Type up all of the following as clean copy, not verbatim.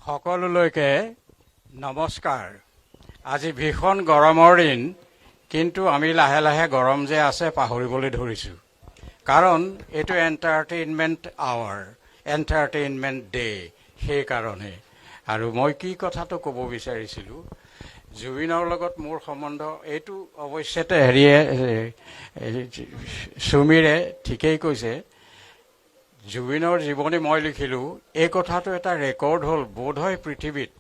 সকলোলৈকে নমস্কাৰ। আজি ভীষণ গৰমৰ দিন, কিন্তু আমি লাহে লাহে গৰম যে আছে পাহৰিবলৈ ধৰিছোঁ। কাৰণ এইটো এণ্টাৰটেইনমেণ্ট আৱাৰ, এণ্টাৰটেইনমেণ্ট ডে, সেইকাৰণে। আৰু মই কি কথাটো ক'ব বিচাৰিছিলোঁ, জুবিনৰ লগত মোৰ সম্বন্ধ এইটো অৱশ্যেতে সুমীৰে ঠিকেই কৈছে। জুবিনৰ জীৱনী মই লিখিলোঁ, এই কথাটো এটা ৰেকৰ্ড হ'ল। বোধহয় পৃথিৱীত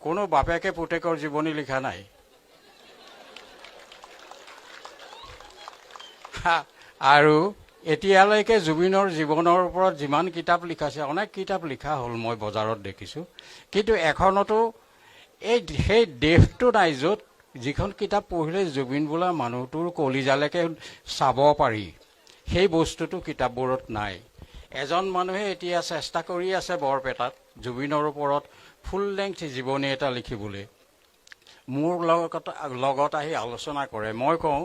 কোনো বাপেকে পুতেকৰ জীৱনী লিখা নাই। আৰু এতিয়ালৈকে জুবিনৰ জীৱনৰ ওপৰত যিমান কিতাপ লিখাছে, অনেক কিতাপ লিখা হ'ল, মই বজাৰত দেখিছোঁ, কিন্তু এখনতো সেই দেশটো নাই য'ত যিখন কিতাপ পঢ়িলে জুবিন বোলা মানুহটোৰ কলিজালৈকে চাব পাৰি। সেই বস্তুটো কিতাপবোৰত নাই। এজন মানুহে এতিয়া চেষ্টা কৰি আছে বৰপেটাত জুবিনৰ ওপৰত ফুল লেংথ জীৱনী এটা লিখিবলৈ। মোৰ লগত আহি আলোচনা কৰে। মই কওঁ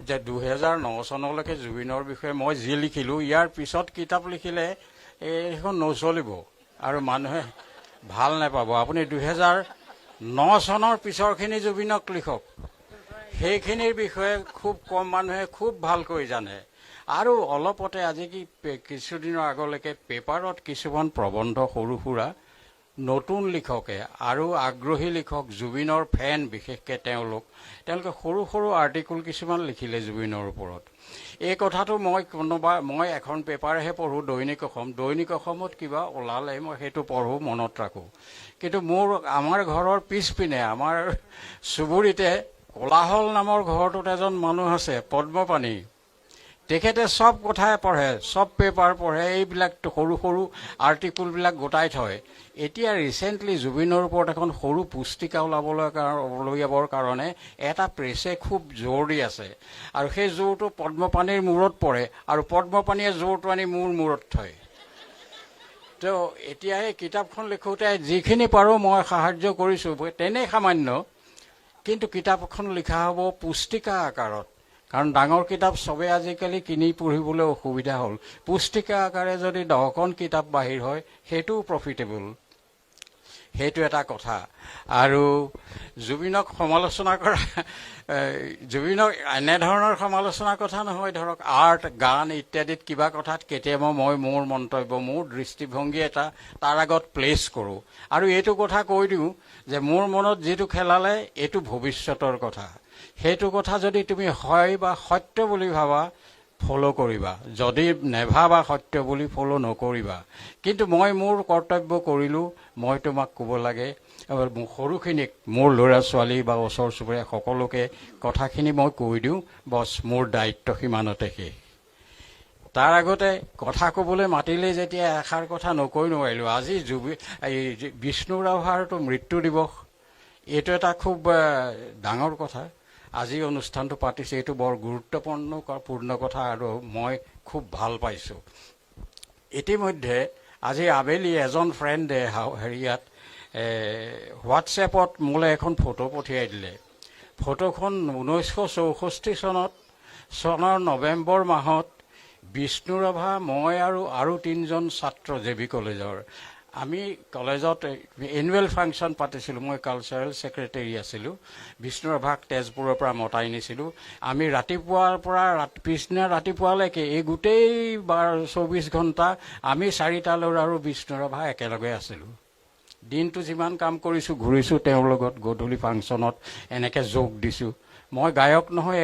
যে 2009 চনলৈকে জুবিনৰ বিষয়ে মই যি লিখিলোঁ, ইয়াৰ পিছত কিতাপ লিখিলে এইখন নচলিব আৰু মানুহে ভাল নাপাব। আপুনি 2009 চনৰ পিছৰখিনি জুবিনক লিখক, সেইখিনিৰ বিষয়ে খুব কম মানুহে খুব ভালকৈ জানে। আৰু অলপতে আজি কিছুদিনৰ আগলৈকে পেপাৰত কিছুমান প্ৰবন্ধ সৰু সুৰা নতুন লিখকে আৰু আগ্ৰহী লিখক, জুবিনৰ ফেন বিশেষকৈ তেওঁলোকে সৰু সৰু আৰ্টিকুল কিছুমান লিখিলে জুবিনৰ ওপৰত। এই কথাটো মই এখন পেপাৰহে পঢ়োঁ, দৈনিক অসমত কিবা ওলালে মই সেইটো পঢ়োঁ, মনত ৰাখোঁ। কিন্তু আমাৰ ঘৰৰ পিছপিনে, আমাৰ চুবুৰীতে কোলাহল নামৰ ঘৰটোত এজন মানুহ আছে, পদ্মপাণি। তেখেতে চব কথাই পঢ়ে, চব পেপাৰ পঢ়ে, এইবিলাক সৰু সৰু আৰ্টিকুলবিলাক গোটাই থয়। এতিয়া ৰিচেণ্টলি জুবিনৰ ওপৰত এখন সৰু পুস্তিকা উলিয়াবৰ কাৰণে এটা প্ৰেছে খুব জোৰ দি আছে, আৰু সেই জোৰটো পদ্মপাণিৰ মূৰত পৰে, আৰু পদ্মপাণিয়ে জোৰটো আনি মোৰ মূৰত থয়। তো এতিয়া এই কিতাপখন লিখোঁতে যিখিনি পাৰোঁ মই সাহাৰ্য কৰিছোঁ, তেনেই সামান্য। কিন্তু কিতাপখন লিখা হ'ব পুস্তিকা আকাৰত, কাৰণ ডাঙৰ কিতাপ চবে আজিকালি কিনি পঢ়িবলৈ অসুবিধা হ'ল। পুস্তিকা আকাৰে যদি 10খন কিতাপ বাহিৰ হয়, সেইটোও প্ৰফিটেবল। সেইটো এটা কথা। আৰু জুবিনক সমালোচনা কৰা, জুবিনক এনেধৰণৰ সমালোচনাৰ কথা নহয়, ধৰক আৰ্ট, গান ইত্যাদিত কিবা কথাত কেতিয়াবা মই মোৰ মন্তব্য, মোৰ দৃষ্টিভংগী এটা তাৰ আগত প্লেচ কৰোঁ। আৰু এইটো কথা কৈ দিওঁ যে মোৰ মনত যিটো খেলালে এইটো ভৱিষ্যতৰ কথা। সেইটো কথা যদি তুমি হয় বা সত্য বুলি ভাবা, ফ'ল' কৰিবা। যদি নেভাবা সত্য বুলি, ফ'ল' নকৰিবা। কিন্তু মই মোৰ কৰ্তব্য কৰিলোঁ। মই তোমাক ক'ব লাগে, সৰুখিনিক, মোৰ ল'ৰা ছোৱালী বা ওচৰ চুবুৰীয়া সকলোকে কথাখিনি মই কৈ দিওঁ, বছ মোৰ দায়িত্ব সিমানতে শেষ। তাৰ আগতে কথা ক'বলৈ মাতিলেই যেতিয়া এষাৰ কথা নকৈ নোৱাৰিলোঁ। আজি বিষ্ণু ৰাভাৰতো মৃত্যু দিৱস, এইটো এটা খুব ডাঙৰ কথা। আজি অনুষ্ঠানটো পাতিছে, এইটো বৰ গুৰুত্বপূৰ্ণ কথা, আৰু মই খুব ভাল পাইছোঁ। ইতিমধ্যে আজি আবেলি এজন ফ্ৰেণ্ডে হেৰিয়াত হোৱাটছএপত মোলৈ এখন ফটো পঠিয়াই দিলে। ফটোখন 1964 চনৰ নৱেম্বৰ মাহত বিষ্ণু ৰাভা, মই আৰু 3জন ছাত্ৰ জে.বি. কলেজৰ, আমি কলেজত এনুৱেল ফাংচন পাতিছিলোঁ। মই কালচাৰেল ছেক্ৰেটেৰী আছিলোঁ। বিষ্ণু ৰাভাক তেজপুৰৰ পৰা মতাই নিছিলোঁ। আমি ৰাতিপুৱাৰ পৰা পিছদিনা ৰাতিপুৱালৈকে এই গোটেই 24 ঘণ্টা আমি 4টা ল'ৰা আৰু বিষ্ণু ৰাভা একেলগে আছিলোঁ। দিনটো যিমান কাম কৰিছোঁ, ঘূৰিছোঁ তেওঁৰ লগত, গধূলি ফাংচনত এনেকৈ যোগ দিছোঁ। মই গায়ক নহয়,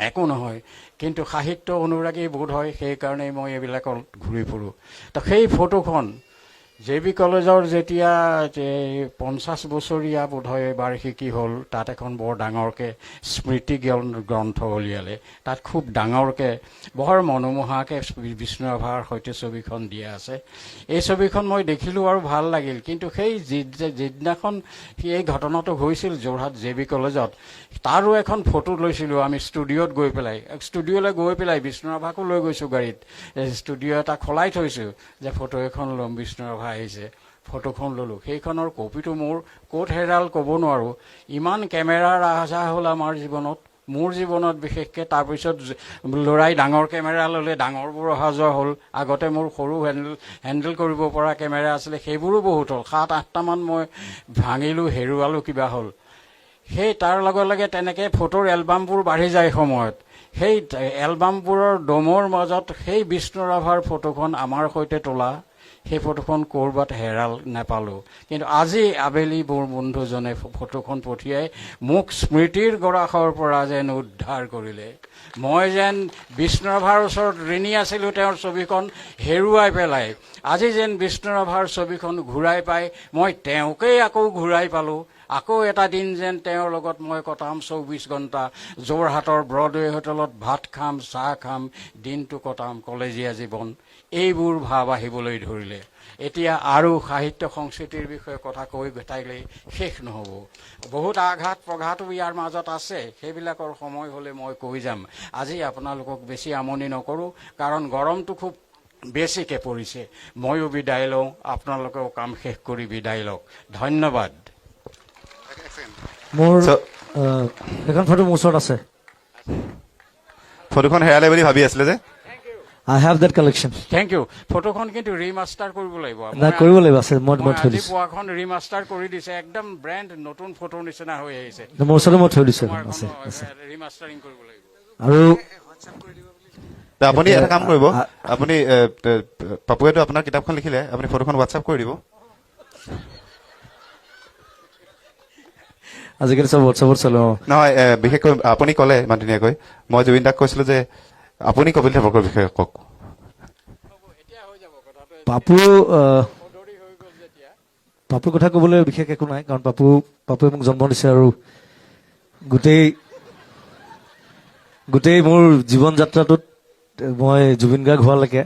একো নহয়, কিন্তু সাহিত্য অনুৰাগী বোধ হয়, সেইকাৰণেই মই এইবিলাকত ঘূৰি ফুৰোঁ। তো সেই ফটোখন জে.বি. কলেজৰ যেতিয়া 50 বছৰীয়া বোধহয় বাৰ্ষিকী হ'ল, তাত এখন বৰ ডাঙৰকৈ স্মৃতি গ্ৰন্থ উলিয়ালে। তাত খুব ডাঙৰকৈ, বৰ মনোমোহাকৈ বিষ্ণু ৰাভাৰ সৈতে ছবিখন দিয়া আছে। এই ছবিখন মই দেখিলোঁ আৰু ভাল লাগিল। কিন্তু সেই যিদিনাখন এই ঘটনাটো হৈছিল যোৰহাট জে.বি. কলেজত, তাৰো এখন ফটো লৈছিলোঁ আমি ষ্টুডিঅ'লৈ গৈ পেলাই বিষ্ণু ৰাভাকো লৈ গৈছোঁ গাড়ীত। ষ্টুডিঅ' এটা খোলাই থৈছোঁ যে ফটো এখন ল'ম, বিষ্ণু ৰাভা আহিছে। ফটোখন ল'লোঁ। সেইখনৰ কপিটো মোৰ ক'ত হেৰাল ক'ব নোৱাৰোঁ। ইমান কেমেৰাৰ আহ যাহ হ'ল আমাৰ জীৱনত, মোৰ জীৱনত বিশেষকৈ। তাৰপিছত ল'ৰাই ডাঙৰ কেমেৰা ল'লে, ডাঙৰবোৰ অহা যোৱা হ'ল। আগতে মোৰ সৰু হেণ্ডেল কৰিব পৰা কেমেৰা আছিলে, সেইবোৰো বহুত হ'ল। 7-8টামান মই ভাঙিলোঁ, হেৰুৱালোঁ, কিবা হ'ল। সেই তাৰ লগে লগে তেনেকৈ ফটোৰ এলবামবোৰ বাঢ়ি যায় সময়ত। সেই এলবামবোৰৰ দমৰ মাজত সেই বিষ্ণু ৰাভাৰ ফটোখন আমাৰ সৈতে তোলা, সেই ফটোখন ক'ৰবাত হেৰাল নাপালোঁ। কিন্তু আজি আবেলি মোৰ বন্ধুজনে ফটোখন পঠিয়াই মোক স্মৃতিৰ গৰাখৰ পৰা যেন উদ্ধাৰ কৰিলে। মই যেন বিষ্ণু ৰাভাৰ ওচৰত ঋণী আছিলোঁ তেওঁৰ ছবিখন হেৰুৱাই পেলাই। আজি যেন বিষ্ণু ৰাভাৰ ছবিখন ঘূৰাই পাই মই তেওঁকেই আকৌ ঘূৰাই পালোঁ। আকৌ এটা দিন যেন তেওঁৰ লগত মই কটাম 24 ঘণ্টা। যোৰহাটৰ ব্ৰডৱে হোটেলত ভাত খাম, চাহ খাম, দিনটো কটাম কলেজীয়া জীৱন। এইবোৰ ভাৱ আহিবলৈ ধৰিলে। এতিয়া আৰু সাহিত্য সংস্কৃতিৰ বিষয়ে কথা কৈ থাকিলেই শেষ নহ'ব। বহুত আঘাত প্ৰঘাতো ইয়াৰ মাজত আছে, সেইবিলাকৰ সময় হ'লে মই কৈ যাম। আজি আপোনালোকক বেছি আমনি নকৰোঁ, কাৰণ গৰমটো খুব বেছিকৈ পৰিছে। ময়ো বিদায় লওঁ, আপোনালোকেও কাম শেষ কৰি বিদায় লওক। ধন্যবাদ। মোৰ এখন ফটো মোৰ ওচৰত আছে। ফটোখন হেৰালে বুলি ভাবি আছিলে যে। I have that collection. Thank you. ফটোখন কিন্তু ৰিমাষ্টাৰ কৰিব লাগিব। নাই, কৰিব লাগিব, আছে মই থৈ আজি দিছোঁ। পুৱাখন ৰিমাষ্টাৰ কৰি দিছে, একদম ব্ৰেণ্ড নতুন ফটোৰ নিচিনা হৈ আহিছে। মোৰ ওচৰতে মই থৈ দিছোঁ, আছে। ৰিমাষ্টাৰিং কৰিব লাগিব। আৰু আপুনি এটা কাম কৰিব, আপুনি পাপুৱেতো আপোনাৰ কিতাপখন লিখিলে, আপুনি ফটোখন হোৱাটছআপ কৰি দিব। আজিকালি চব হোৱাটছআপত চলো। নহয়, বিশেষকৈ আপুনি ক'লে ইমান ধুনীয়াকৈ, মই জুবিন দাক কৈছিলোঁ যে আপুনি কপিল দেৱকৰ বিষয়ে কওক। পাপুৰ কথা ক'বলৈ বিশেষ একো নাই, কাৰণ পাপুৱে মোক জন্ম দিছে আৰু গোটেই মোৰ জীৱন যাত্ৰাটোত মই জুবিন গাৰ্গ হোৱালৈকে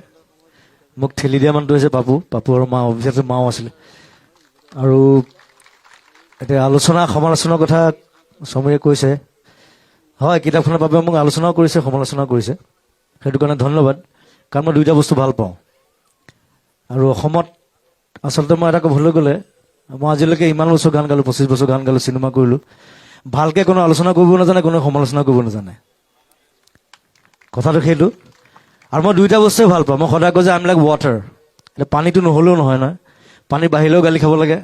মোক ঠেলি দিয়া মানুহটো হৈছে পাপু আৰু মা, অভিজাত মাও আছিলে। আৰু এতিয়া সমালোচনাৰ কথা সমীৰে কৈছে। হয়, কিতাপখনৰ বাবে মোক আলোচনাও কৰিছে, সমালোচনাও কৰিছে। সেইটো কাৰণে ধন্যবাদ, কাৰণ মই দুইটা বস্তু ভাল পাওঁ। আৰু অসমত আচলতে মই এটা ক'বলৈ গ'লে, মই আজিলৈকে ইমান বছৰ গান গালোঁ, 25 বছৰ গান গালোঁ, চিনেমা কৰিলোঁ। ভালকৈ কোনো আলোচনা কৰিব নাজানে, কোনো সমালোচনা কৰিব নাজানে। কথাটো সেইটো। আৰু মই দুইটা বস্তুৱে ভাল পাওঁ। মই সদায় কওঁ যে আই এম লাইক ৱাটাৰ। এতিয়া পানীটো নহ'লেও নহয়, পানী বাঢ়িলেও গালি খাব লাগে,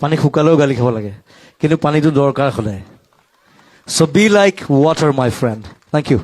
পানী শুকালেও গালি খাব লাগে, কিন্তু পানীটো দৰকাৰ সদায়। So' be like water my friend. Thank U.